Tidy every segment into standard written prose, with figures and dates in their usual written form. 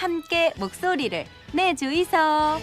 함께 목소리를 내주이소. 자,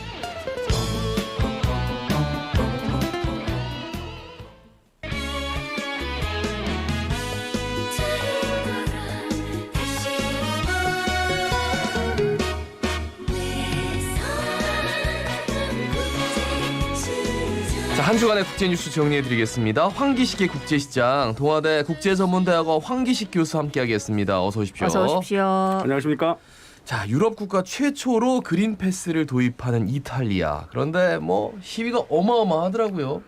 한 주간의 국제뉴스 정리해드리겠습니다. 황기식의 국제시장, 동아대 국제전문대학원 황기식 교수 함께하겠습니다. 어서 오십시오. 어서 오십시오. 안녕하십니까? 자, 유럽 국가 최초로 그린 패스를 도입하는 이탈리아. 그런데 뭐 시위가 어마어마하더라고요.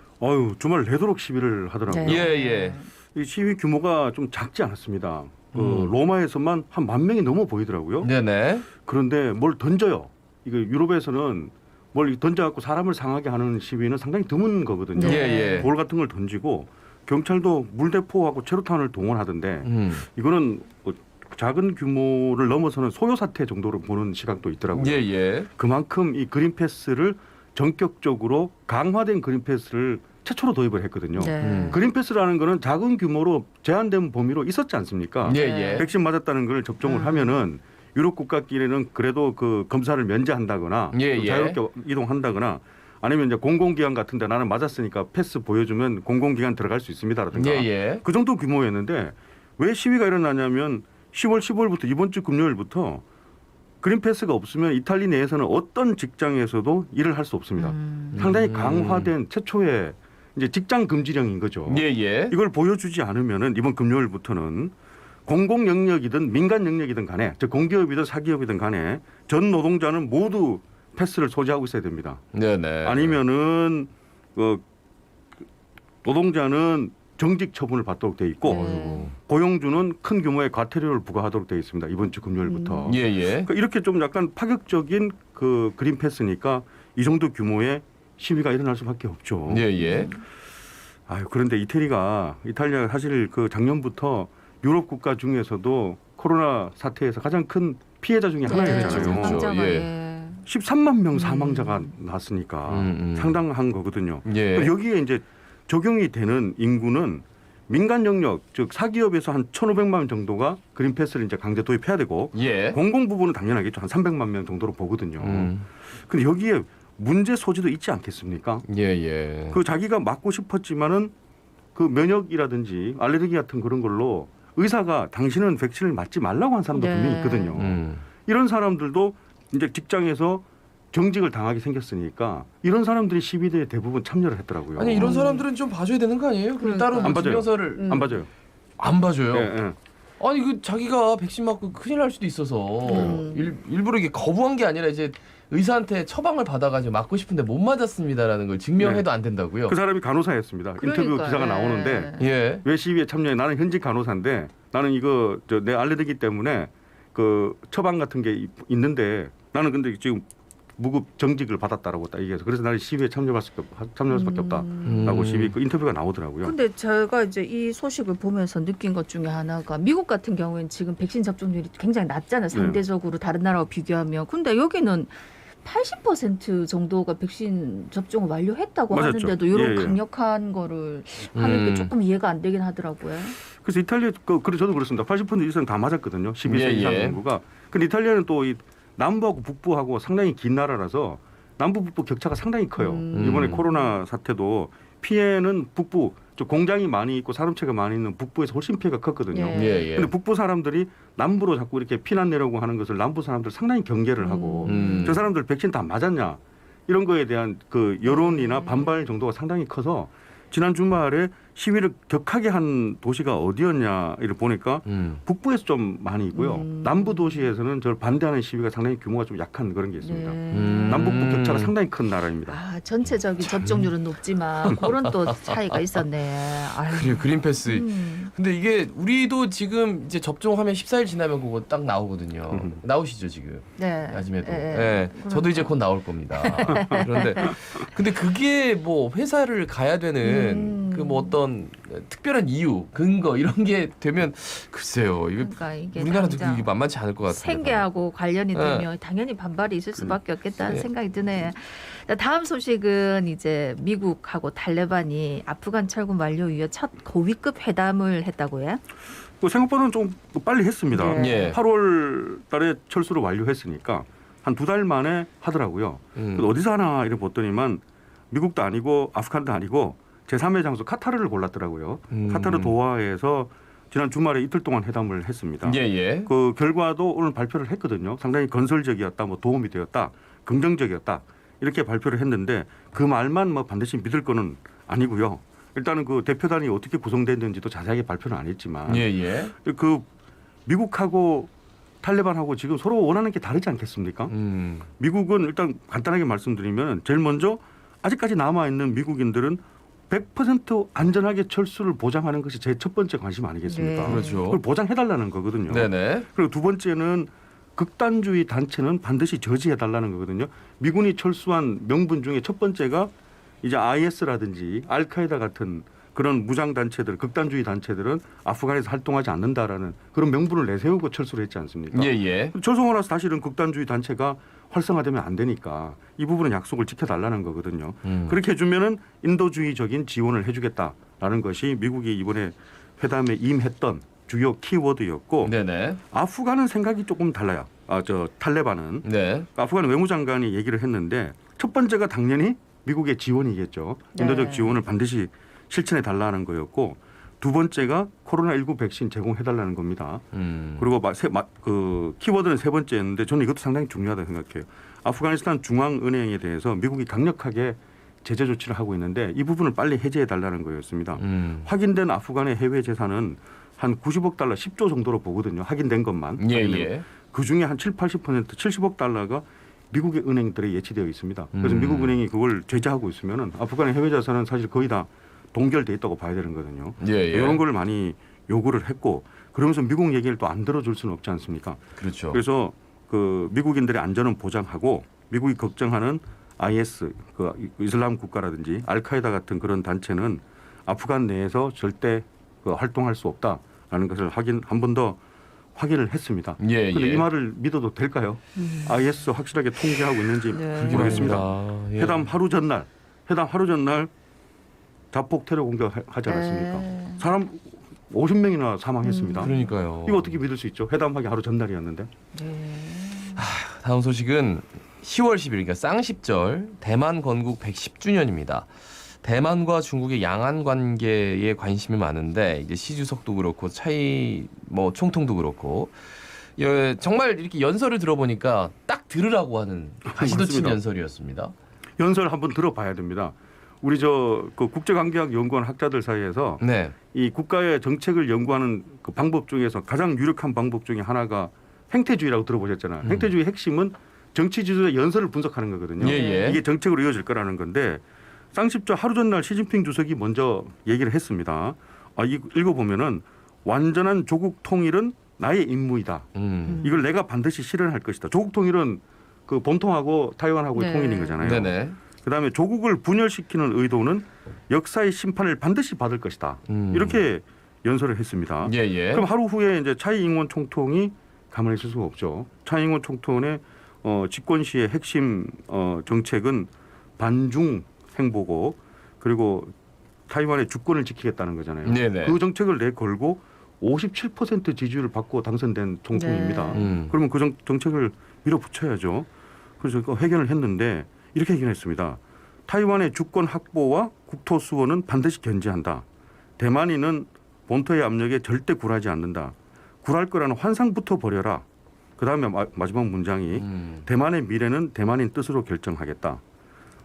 주말 내도록 시위를 하더라고요. 네. 예. 이 시위 규모가 좀 작지 않았습니다. 로마에서만 한 10,000명이 넘어 보이더라고요. 네네. 그런데 뭘 던져요. 이거 유럽에서는 뭘 던져갖고 사람을 상하게 하는 시위는 상당히 드문 거거든요. 예. 돌 같은 걸 던지고 경찰도 물대포하고 체류탄을 동원하던데 이거는 작은 규모를 넘어서는 소요 사태 정도로 보는 시각도 있더라고요. 예. 그만큼 이 그린 패스를 전격적으로 강화된 그린 패스를 최초로 도입을 했거든요. 네. 그린 패스라는 거는 작은 규모로 제한된 범위로 있었지 않습니까? 예. 백신 맞았다는 걸 접종을 하면은 유럽 국가끼리는 그래도 그 검사를 면제한다거나 예. 자유롭게 이동한다거나 아니면 이제 공공기관 같은데 나는 맞았으니까 패스 보여주면 공공기관 들어갈 수 있습니다라든가 예. 그 정도 규모였는데 왜 시위가 일어나냐면 10월 15일부터 이번 주 금요일부터 그린 패스가 없으면 이탈리 내에서는 어떤 직장에서도 일을 할 수 없습니다. 상당히 강화된 최초의 이제 직장 금지령인 거죠. 예. 이걸 보여주지 않으면은 이번 금요일부터는 공공 영역이든 민간 영역이든 간에 즉 공기업이든 사기업이든 간에 전 노동자는 모두 패스를 소지하고 있어야 됩니다. 네네. 아니면은 노동자는 정직 처분을 받도록 돼 있고 고용주는 큰 규모의 과태료를 부과하도록 돼 있습니다. 이번 주 금요일부터. 예. 그러니까 이렇게 좀 약간 파격적인 그 그린 패스니까 이 정도 규모의 시위가 일어날 수밖에 없죠. 예. 그런데 이탈리아가 사실 그 작년부터 유럽 국가 중에서도 코로나 사태에서 가장 큰 피해자 중에 하나였잖아요. 그렇죠. 예. 13만 명 사망자가 났으니까 상당한 거거든요. 예. 여기에 이제 적용이 되는 인구는 민간 영역, 즉 사기업에서 한 1,500만 정도가 그린 패스를 이제 강제 도입해야 되고 예. 공공 부분은 당연하겠죠. 한 300만 명 정도로 보거든요. 근데 여기에 문제 소지도 있지 않겠습니까? 예. 그 자기가 맞고 싶었지만은 그 면역이라든지 알레르기 같은 그런 걸로 의사가 당신은 백신을 맞지 말라고 한 사람도 분명히 있거든요. 이런 사람들도 이제 직장에서 정직을 당하게 생겼으니까 이런 사람들이 시위대에 대부분 참여를 했더라고요. 아니 이런 사람들은 좀 봐줘야 되는 거 아니에요? 그럼 따로 안 봐줘요. 증명서를 안 봐줘요. 안 봐줘요. 예. 아니 그 자기가 백신 맞고 큰일 날 수도 있어서 일부러 이게 거부한 게 아니라 이제 의사한테 처방을 받아가지고 맞고 싶은데 못 맞았습니다라는 걸 증명해도 안 된다고요? 그 사람이 간호사였습니다. 인터뷰 기사가 나오는데 예. 왜 시위에 참여해? 나는 현직 간호사인데 나는 이거 내 알레르기 때문에 그 처방 같은 게 있는데 나는 근데 지금 무급 정직을 받았다라고 딱 얘기해서 그래서 나는 시위에 참여할 수밖에 없다라고 시위 그 인터뷰가 나오더라고요. 근데 제가 이제 이 소식을 보면서 느낀 것 중에 하나가 미국 같은 경우에는 지금 백신 접종률이 굉장히 낮잖아요. 상대적으로 다른 나라와 비교하면. 근데 여기는 80% 정도가 백신 접종을 완료했다고 맞았죠. 하는데도 이런 강력한 거를 하는 게 조금 이해가 안 되긴 하더라고요. 그래서 이탈리아 그래 저도 그렇습니다. 80% 이상 다 맞았거든요. 12세 이상 인구가. 근데 이탈리아는 또 이 남부하고 북부하고 상당히 긴 나라라서 남부 북부 격차가 상당히 커요. 이번에 코로나 사태도 피해는 북부 공장이 많이 있고 산업체가 많이 있는 북부에서 훨씬 피해가 컸거든요. 그런데 북부 사람들이 남부로 자꾸 이렇게 피난 내려고 하는 것을 남부 사람들 상당히 경계를 하고 저 사람들 백신 다 맞았냐 이런 거에 대한 그 여론이나 반발 정도가 상당히 커서 지난 주말에 시위를 격하게 한 도시가 어디였냐를 보니까 북부에서 좀 많이 있고요. 남부 도시에서는 저를 반대하는 시위가 상당히 규모가 좀 약한 그런 게 있습니다. 남북부 격차가 상당히 큰 나라입니다. 전체적인 접종률은 높지만 그런 또 차이가 있었네. 그리고 그린 패스. 근데 이게 우리도 지금 이제 접종하면 14일 지나면 그거 딱 나오거든요. 나오시죠 지금? 네. 아침에도. 네. 저도 이제 곧 나올 겁니다. 그런데 근데 그게 뭐 회사를 가야 되는 그 뭐 어떤 특별한 이유, 근거 이런 게 되면 글쎄요. 그러니까 이게 우리나라도 그게 만만치 않을 것 같아요. 생계하고 관련이 되면 당연히 반발이 있을 수밖에 없겠다는 생각이 드네. 다음 소식은 이제 미국하고 탈레반이 아프간 철군 완료 이후 첫 고위급 회담을 했다고요? 생각보다는 좀 빨리 했습니다. 네. 예. 8월 달에 철수를 완료했으니까 한 2달 만에 하더라고요. 그래서 어디서 하나 이렇게 봤더니만 미국도 아니고 아프간도 아니고 제3의 장소 카타르를 골랐더라고요. 카타르 도하에서 지난 주말에 이틀 동안 회담을 했습니다. 예. 그 결과도 오늘 발표를 했거든요. 상당히 건설적이었다, 뭐 도움이 되었다, 긍정적이었다 이렇게 발표를 했는데 그 말만 뭐 반드시 믿을 거는 아니고요. 일단은 그 대표단이 어떻게 구성됐는지도 자세하게 발표는 안 했지만 예. 그 미국하고 탈레반하고 지금 서로 원하는 게 다르지 않겠습니까? 미국은 일단 간단하게 말씀드리면 제일 먼저 아직까지 남아 있는 미국인들은 100% 안전하게 철수를 보장하는 것이 제 첫 번째 관심 아니겠습니까? 네. 그렇죠. 그걸 보장해달라는 거거든요. 네네. 그리고 두 번째는 극단주의 단체는 반드시 저지해달라는 거거든요. 미군이 철수한 명분 중에 첫 번째가 이제 IS라든지 알카에다 같은 그런 무장 단체들, 극단주의 단체들은 아프간에서 활동하지 않는다라는 그런 명분을 내세우고 철수를 했지 않습니까? 예. 철수하고 나서 사실은 극단주의 단체가 활성화되면 안 되니까 이 부분은 약속을 지켜달라는 거거든요. 그렇게 해주면은 인도주의적인 지원을 해주겠다라는 것이 미국이 이번에 회담에 임했던 주요 키워드였고, 네네. 아프간은 생각이 조금 달라요. 탈레반은 네. 아프간 외무장관이 얘기를 했는데 첫 번째가 당연히 미국의 지원이겠죠. 인도적 네. 지원을 반드시 실천해 달라는 거였고, 두 번째가 코로나19 백신 제공해달라는 겁니다. 그리고 그 키워드는 세 번째였는데 저는 이것도 상당히 중요하다고 생각해요. 아프가니스탄 중앙은행에 대해서 미국이 강력하게 제재 조치를 하고 있는데 이 부분을 빨리 해제해달라는 거였습니다. 확인된 아프간의 해외 재산은 한 90억 달러, 10조 정도로 보거든요. 확인된 것만. 예. 그중에 한 70~80% 70억 달러가 미국의 은행들에 예치되어 있습니다. 그래서 미국 은행이 그걸 제재하고 있으면은 아프간의 해외 자산은 사실 거의 다 동결돼 있다고 봐야 되는 거거든요. 예. 이런 걸 많이 요구를 했고, 그러면서 미국 얘기를 또 안 들어줄 수는 없지 않습니까? 그렇죠. 그래서 그 미국인들의 안전은 보장하고 미국이 걱정하는 IS, 그 이슬람 국가라든지 알카에다 같은 그런 단체는 아프간 내에서 절대 그 활동할 수 없다라는 것을 한 번 더 확인을 했습니다. 그런데 이 말을 믿어도 될까요? IS 확실하게 통제하고 있는지 네. 모르겠습니다. 예. 회담 하루 전날 자폭 테러 공격하지 않았습니까? 네. 사람 50명이나 사망했습니다. 그러니까요. 이거 어떻게 믿을 수 있죠? 회담하기 하루 전날이었는데. 다음 소식은 10월 10일, 그러니까 쌍십절 대만 건국 110주년입니다. 대만과 중국의 양안 관계에 관심이 많은데 이제 시 주석도 그렇고 차이 총통도 그렇고 정말 이렇게 연설을 들어보니까 딱 들으라고 하는 가시도 친 맞습니다. 연설이었습니다. 연설 한번 들어봐야 됩니다. 우리 그 국제관계학 연구원 학자들 사이에서 네. 이 국가의 정책을 연구하는 그 방법 중에서 가장 유력한 방법 중에 하나가 행태주의라고 들어보셨잖아요. 행태주의 핵심은 정치 지도자 연설을 분석하는 거거든요. 예. 이게 정책으로 이어질 거라는 건데 쌍십절 하루 전날 시진핑 주석이 먼저 얘기를 했습니다. 읽어보면은 완전한 조국 통일은 나의 임무이다. 이걸 내가 반드시 실현할 것이다. 조국 통일은 그 본통하고 타이완하고의 네. 통일인 거잖아요. 네네. 그다음에 조국을 분열시키는 의도는 역사의 심판을 반드시 받을 것이다. 이렇게 연설을 했습니다. 예. 그럼 하루 후에 이제 차이 잉원 총통이 가만히 있을 수가 없죠. 차이 잉원 총통의 집권 시의 핵심 정책은 반중 행보고 그리고 타이완의 주권을 지키겠다는 거잖아요. 네네. 그 정책을 내걸고 57% 지지율을 받고 당선된 총통입니다. 그러면 그 정책을 밀어붙여야죠. 그래서 그 회견을 했는데 이렇게 얘기했습니다. 타이완의 주권 확보와 국토 수호는 반드시 견제한다. 대만인은 본토의 압력에 절대 굴하지 않는다. 굴할 거라는 환상부터 버려라. 그다음에 마지막 문장이 대만의 미래는 대만인 뜻으로 결정하겠다.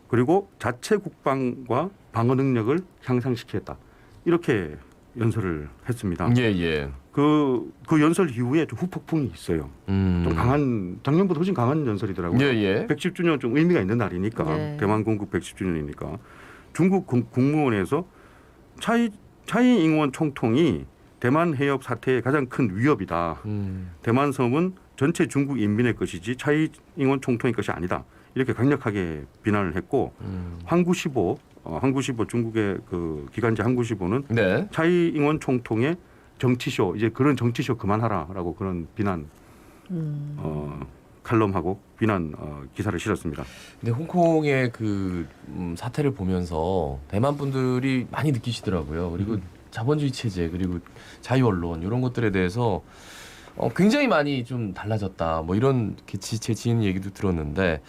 그리고 자체 국방과 방어 능력을 향상시키겠다. 이렇게 연설을 했습니다. 예. 그 연설 이후에 좀 후폭풍이 있어요. 좀 강한, 작년보다 훨씬 강한 연설이더라고요. 예. 110주년 좀 의미가 있는 날이니까 네. 대만 건국 110주년이니까 중국 국무원에서 차이 잉원 총통이 대만 해협 사태의 가장 큰 위협이다. 대만 섬은 전체 중국 인민의 것이지 차이 잉원 총통의 것이 아니다. 이렇게 강력하게 비난을 했고 항구시보 중국의 그 기관지 항구시보는 네. 차이 잉원 총통의 정치쇼 이제 그런 정치쇼 그만하라라고 그런 비난 칼럼하고 비난 기사를 실었습니다. 근데 홍콩의 그 사태를 보면서 대만 분들이 많이 느끼시더라고요. 그리고 자본주의 체제 그리고 자유 언론 이런 것들에 대해서 굉장히 많이 좀 달라졌다. 뭐 이런 제 지인 얘기도 들었는데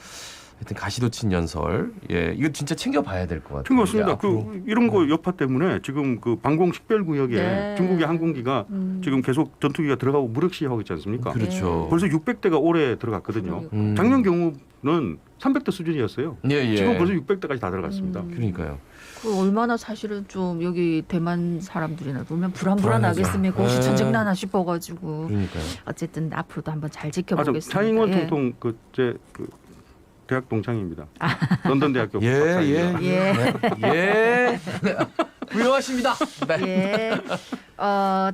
하여튼 가시도친 연설. 예, 이거 진짜 챙겨봐야 될 것 같아요. 챙겨봤습니다. 앞으로. 이런 거 여파 때문에 지금 그 방공 식별구역에 네. 중국의 항공기가 지금 계속 전투기가 들어가고 무력 시위하고 있지 않습니까? 그렇죠. 벌써 600대가 올해 들어갔거든요. 작년 경우는 300대 수준이었어요. 예. 지금 벌써 600대까지 다 들어갔습니다. 그러니까요. 그 얼마나 사실은 좀 여기 대만 사람들이나 보면 불안하겠습니까? 불안하죠. 혹시 네. 전쟁나나 싶어가지고 그러니까요. 어쨌든 앞으로도 한번 잘 아, 지켜보겠습니다. 차잉원 예. 통통 제 대학 동창입니다. 런던 대학교 예. 박사입니다. 예. 훌륭하십니다. 네. 예.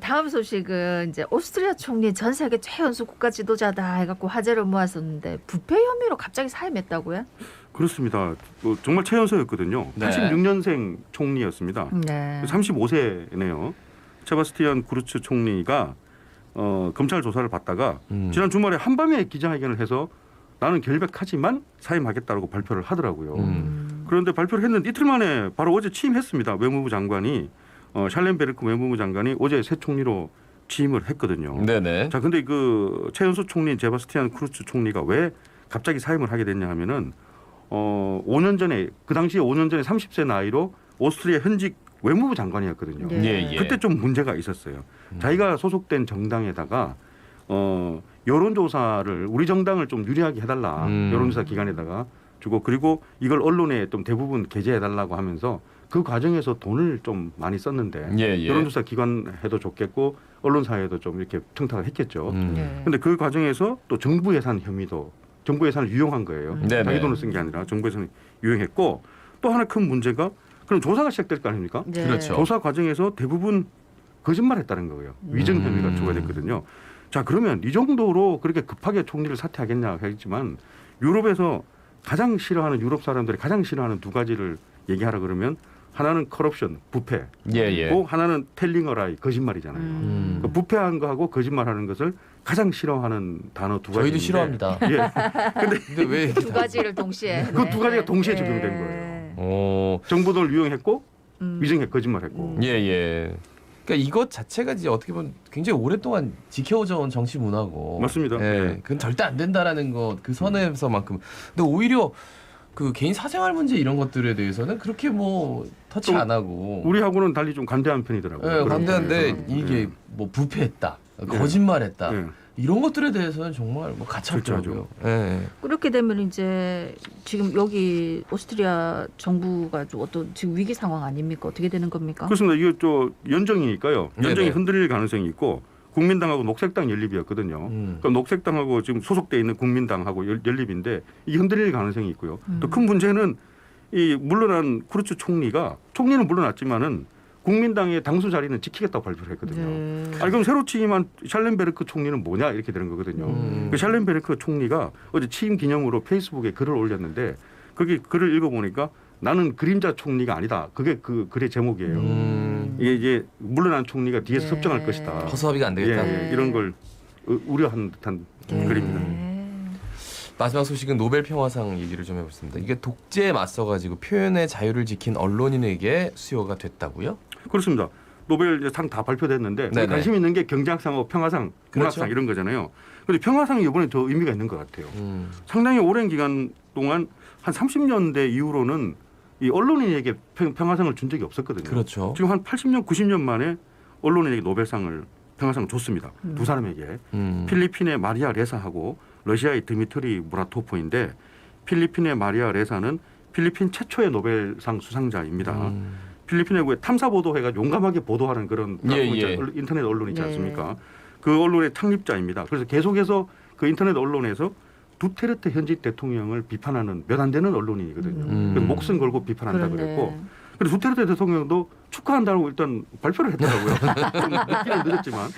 다음 소식은 이제 오스트리아 총리 전 세계 최연소 국가 지도자다 해갖고 화제를 모았었는데 부패 혐의로 갑자기 사임했다고요? 그렇습니다. 정말 최연소였거든요. 네. 86년생 총리였습니다. 네. 35세네요. 세바스티안 구르츠 총리가 검찰 조사를 받다가 지난 주말에 한밤에 기자회견을 해서 나는 결백하지만 사임하겠다고 발표를 하더라고요. 그런데 발표를 했는데 이틀 만에 바로 어제 취임했습니다. 외무부 장관이 샬렌베르크 외무부 장관이 어제 새 총리로 취임을 했거든요. 네네. 자, 근데 그 최연소 총리인 세바스티안 쿠르츠 총리가 왜 갑자기 사임을 하게 됐냐 하면은 5년 전에 그 당시에 5년 전에 30세 나이로 오스트리아 현직 외무부 장관이었거든요. 네. 예. 그때 좀 문제가 있었어요. 자기가 소속된 정당에다가 여론조사를 우리 정당을 좀 유리하게 해달라 여론조사 기관에다가 주고 그리고 이걸 언론에 좀 대부분 게재해달라고 하면서 그 과정에서 돈을 좀 많이 썼는데 예. 여론조사 기관에도 좋겠고 언론사에도 좀 이렇게 청탁을 했겠죠. 네. 근데 그 과정에서 또 정부 예산 혐의도 정부 예산을 유용한 거예요. 네네. 자기 돈을 쓴 게 아니라 정부 예산을 유용했고 또 하나 큰 문제가 그럼 조사가 시작될 거 아닙니까? 네. 그렇죠. 조사 과정에서 대부분 거짓말했다는 거예요. 위증 혐의가 초과됐거든요. 자, 그러면 이 정도로 그렇게 급하게 총리를 사퇴하겠냐 하겠지만 유럽에서 가장 싫어하는 유럽 사람들이 가장 싫어하는 두 가지를 얘기하라 그러면 하나는 커럽션, 부패, 예. 또 하나는 텔링어라이, 거짓말이잖아요. 그 부패한 거하고 거짓말하는 것을 가장 싫어하는 단어 두 가지. 저희도 싫어합니다. 예. 근데 왜 두 가지를 동시에. 그 두 가지가 동시에 네. 적용된 거예요. 어. 정부 돈을 유용했고 위증했 거짓말했고. 예. 그러니까 이것 자체가 이제 어떻게 보면 굉장히 오랫동안 지켜져 온 정치 문화고. 맞습니다. 예. 네. 그건 절대 안 된다라는 것 그 선에서만큼. 근데 오히려 그 개인 사생활 문제 이런 것들에 대해서는 그렇게 뭐 터치 좀 안 하고. 우리하고는 달리 좀 관대한 편이더라고요. 예, 그런 관대한데 부분에서. 이게 예. 뭐 부패했다, 거짓말했다 예. 이런 것들에 대해서는 정말 뭐 가차없더라고요. 예. 그렇게 되면 이제 지금 여기 오스트리아 정부가 좀 어떤 지금 위기 상황 아닙니까? 어떻게 되는 겁니까? 그렇습니다. 이거 저 연정이니까요. 연정이 네네. 흔들릴 가능성이 있고 국민당하고 녹색당 연립이었거든요. 그럼 녹색당하고 지금 소속돼 있는 국민당하고 연립인데 이게 흔들릴 가능성이 있고요. 또 큰 문제는 이 물러난 쿠르츠 총리는 물러났지만은 국민당의 당수 자리는 지키겠다고 발표를 했거든요. 네. 아니 그럼 새로 취임한 샬렌베르크 총리는 뭐냐 이렇게 되는 거거든요. 그 샬렌베르크 총리가 어제 취임 기념으로 페이스북에 글을 올렸는데 거기 글을 읽어보니까 나는 그림자 총리가 아니다. 그게 그 글의 제목이에요. 이게 물러난 총리가 뒤에서 네. 섭정할 것이다. 허수아비가 안 되겠다. 네. 이런 걸 우려하는 듯한 글입니다. 마지막 소식은 노벨 평화상 얘기를 좀 해보겠습니다. 이게 독재에 맞서가지고 표현의 자유를 지킨 언론인에게 수여가 됐다고요? 그렇습니다. 노벨 상 다 발표됐는데 네네. 관심 있는 게 경제학상하고 평화상, 문학상 그렇죠. 이런 거잖아요. 그런데 평화상이 이번에 더 의미가 있는 것 같아요. 상당히 오랜 기간 동안 한 30년대 이후로는 이 언론인에게 평화상을 준 적이 없었거든요. 그렇죠. 지금 한 80년, 90년 만에 언론인에게 노벨상을 평화상을 줬습니다. 두 사람에게. 필리핀의 마리아 레사하고 러시아의 드미트리 무라토프인데 필리핀의 마리아 레사는 필리핀 최초의 노벨상 수상자입니다. 필리핀에 탐사 보도회가 용감하게 보도하는 그런 인터넷 언론 있지 않습니까? 그 언론의 창립자입니다. 그래서 계속해서 그 인터넷 언론에서 두테르테 현직 대통령을 비판하는 몇 안 되는 언론인이거든요. 그래서 목숨 걸고 비판한다 그랬고 그래서 두테르테 대통령도 축하한다고 일단 발표를 했더라고요. 좀 늦기는 늦었지만.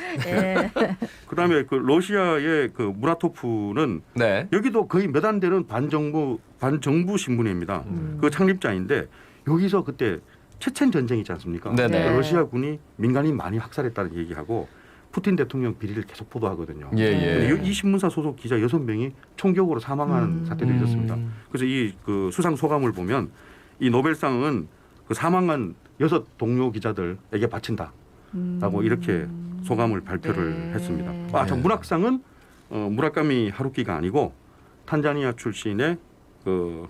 그다음에 그 러시아의 그 무라토프는 네. 여기도 거의 몇 안 되는 반정부 신문입니다. 그 창립자인데 여기서 그때 체첸 전쟁 있지 않습니까? 네네. 러시아군이 민간인 많이 학살했다는 얘기하고 푸틴 대통령 비리를 계속 보도하거든요. 예. 이 신문사 소속 기자 6명이 총격으로 사망하는 사태도 있었습니다. 그래서 이 그 수상 소감을 보면 이 노벨상은 그 사망한 6 동료 기자들에게 바친다라고 이렇게 소감을 발표를 네. 했습니다. 네. 저 문학상은 무라카미 하루키가 아니고 탄자니아 출신의 그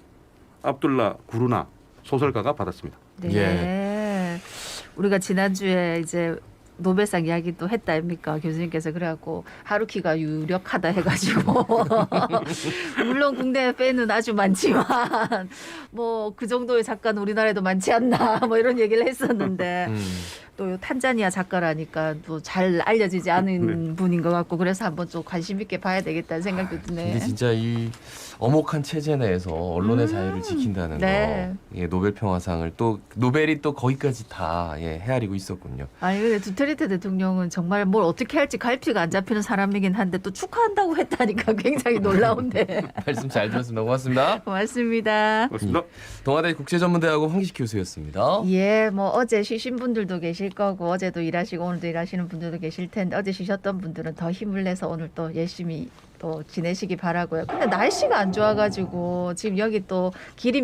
압둘라 구루나 소설가가 받았습니다. 네. 예. 우리가 지난주에 이제 노벨상 이야기도 했다 아닙니까? 교수님께서 그래갖고 하루키가 유력하다 해가지고 물론 국내 팬은 아주 많지만 뭐 그 정도의 작가는 우리나라에도 많지 않나 뭐 이런 얘기를 했었는데 또 탄자니아 작가라니까 또 잘 알려지지 않은 분인 것 같고 그래서 한번 좀 관심 있게 봐야 되겠다는 생각도 드네. 근데 진짜 이 엄혹한 체제 내에서 언론의 자유를 지킨다는 네. 거, 예, 노벨 평화상을 또 노벨이 또 거기까지 다 헤아리고 있었군요. 아니 근데 두테르테 대통령은 정말 뭘 어떻게 할지 갈피가 안 잡히는 사람이긴 한데 또 축하한다고 했다니까 굉장히 놀라운데. 말씀 잘 들었습니다. 고맙습니다. 고맙습니다. 그렇습니다. 동아대 국제전문대학원 황기식 교수였습니다. 예, 뭐 어제 쉬신 분들도 계실 거고 어제도 일하시고 오늘도 일하시는 분들도 계실 텐데 어제 쉬셨던 분들은 더 힘을 내서 오늘 또 열심히 또 지내시기 바라고요. 근데 날씨가 안 좋아가지고 지금 여기 또 길이